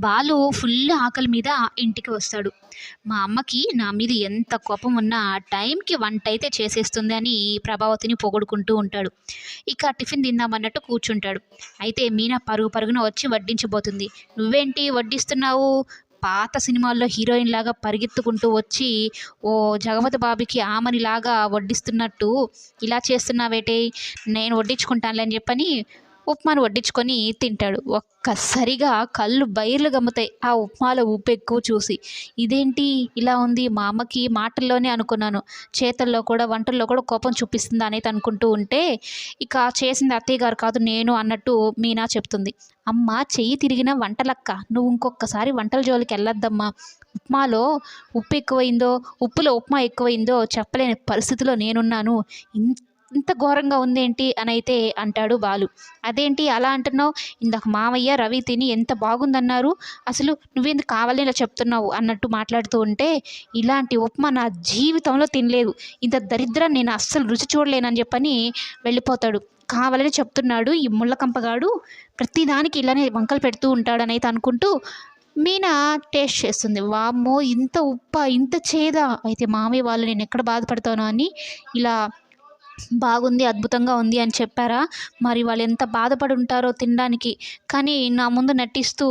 Balu full ఆకలి మీద ఇంటికి వస్తాడు. మా అమ్మకి నా మీద ఎంత కోపం ఉన్నా టైంకి వంటైతే చేసేస్తుంది అని ప్రభావతిని పొగుడుకుంటూ ఉంటాడు. ఇక టిఫిన్ తిందామన్నట్టు కూర్చుంటాడు. అయితే మీనా పరుగు పరుగున వచ్చి వడ్డించబోతుంది. "నువ్వేంటి వడ్డిస్తున్నావు?" పాత సినిమాల్లో హీరోయిన్ లాగా పరిగెత్తుకుంటూ వచ్చి ఓ జగపతి బాబుకి ఆమనిలాగా వడ్డిస్తున్నట్టు ఇలా చేస్తున్నావేటే, నేను వడ్డించుకుంటానులే అని చెప్పని ఉప్మాను వడ్డించుకొని తింటాడు. ఒక్కసారిగా కళ్ళు బైర్లు గమ్ముతాయి ఆ ఉప్మాలో ఉప్పు ఎక్కువ చూసి. ఇదేంటి ఇలా ఉంది, మా అమ్మకి మాటల్లోనే అనుకున్నాను, చేతల్లో కూడా వంటల్లో కూడా కోపం చూపిస్తుంది అనేది అనుకుంటూ ఉంటే, ఇక చేసింది అత్తయ్య గారు కాదు నేను అన్నట్టు మీనా చెప్తుంది. అమ్మ చెయ్యి తిరిగిన వంటలక్క, నువ్వు ఇంకొకసారి వంటల జోలికి వెళ్ళొద్దమ్మా. ఉప్మాలో ఉప్పు ఎక్కువైందో, ఉప్పులో ఉప్మా ఎక్కువైందో చెప్పలేని పరిస్థితిలో నేనున్నాను. ఇంత ఘోరంగా ఉందేంటి అని అయితే అంటాడు బాలు. అదేంటి అలా అంటున్నావు, ఇందాక మామయ్య రవి తిని ఎంత బాగుందన్నారు, అసలు నువ్వెందుకు కావాలని ఇలా చెప్తున్నావు అన్నట్టు మాట్లాడుతూ ఉంటే, ఇలాంటి ఉప్మా నా జీవితంలో తినలేదు, ఇంత దరిద్రం నేను అస్సలు రుచి చూడలేనని చెప్పని వెళ్ళిపోతాడు. కావాలని చెప్తున్నాడు ఈ ముళ్ళకంపగాడు, ప్రతిదానికి ఇలానే వంకలు పెడుతూ ఉంటాడనైతే అనుకుంటూ మీనా టేస్ట్ చేస్తుంది. వామ్మో ఇంత ఉప్పా, ఇంత చేదా, అయితే మామయ్య వాళ్ళు నేను ఎక్కడ బాధపడతానో అని ఇలా బాగుంది, అద్భుతంగా ఉంది అని చెప్పారా? మరి వాళ్ళు ఎంత బాధపడి ఉంటారో తినడానికి. కానీ నా ముందు నటిస్తూ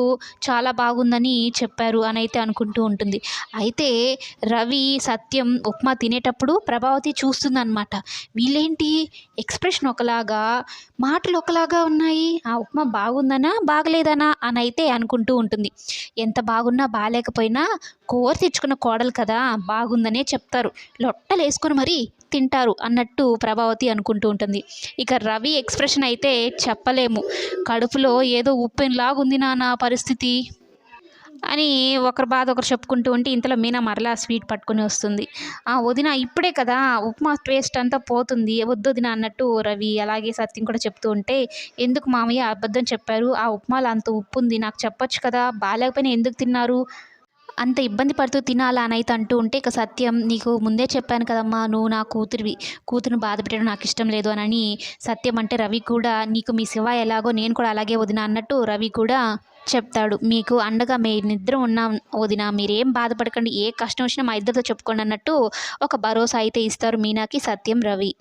చాలా బాగుందని చెప్పారు అని అయితే అనుకుంటూ ఉంటుంది. అయితే రవి, సత్యం ఉప్మా తినేటప్పుడు ప్రభావతి చూస్తుందనమాట. వీళ్ళేంటి ఎక్స్‌ప్రెషన్ ఒకలాగా, మాటలు ఒకలాగా ఉన్నాయి. ఆ ఉప్మా బాగుందనా, బాగలేదనా అని అయితే అనుకుంటూ ఉంటుంది. ఎంత బాగున్నా బాలేకపోయినా కోరి తెచ్చుకున్న కోడలు కదా! బాగుందనే చెప్తారు. లొట్టలేసుకొని మరీ తింటారు అన్నట్టు ప్రభావతి అనుకుంటూ ఉంటుంది. ఇక రవి ఎక్స్‌ప్రెషన్ అయితే చెప్పలేము. కడుపులో ఏదో ఉప్పెనలాగుంది నాన్న పరిస్థితి అని ఒకరి బాధ ఒకరు చెప్పుకుంటూ ఉంటే, ఇంతలో మీనా మరలా స్వీట్ పట్టుకొని వస్తుంది. "ఆ వదిన ఇప్పుడే కదా ఉప్మా టేస్ట్ అంతా పోతుంది. వద్దొదిన" అన్నట్టు రవి అలాగే సత్యం కూడా చెప్తూ ఉంటే, "ఎందుకు మామయ్య అబద్ధం చెప్పారు? ఆ ఉప్మాలో అంత ఉప్పుంది. నాకు చెప్పొచ్చు కదా! బాలేకపోయినా ఎందుకు తిన్నారు? అంత ఇబ్బంది పడుతూ తినాలా" అనైతే అంటూ ఉంటే, ఇక సత్యం, "నీకు ముందే చెప్పాను కదమ్మా, నువ్వు నా కూతురివి, కూతురుని బాధ పెట్టడం నాకు ఇష్టం లేదు" అనని సత్యం అంటే, రవి కూడా "నీకు మీ శివ ఎలాగో నేను కూడా అలాగే వదిన" అన్నట్టు రవి కూడా చెప్తాడు. "మీకు అండగా మేమిద్దరం ఉన్నాం వదిన, మీరేం బాధపడకండి, ఏ కష్టం వచ్చినా మా ఇద్దరితో చెప్పుకోండి" అన్నట్టు ఒక భరోసా అయితే ఇస్తారు మీనాకి సత్యం, రవి.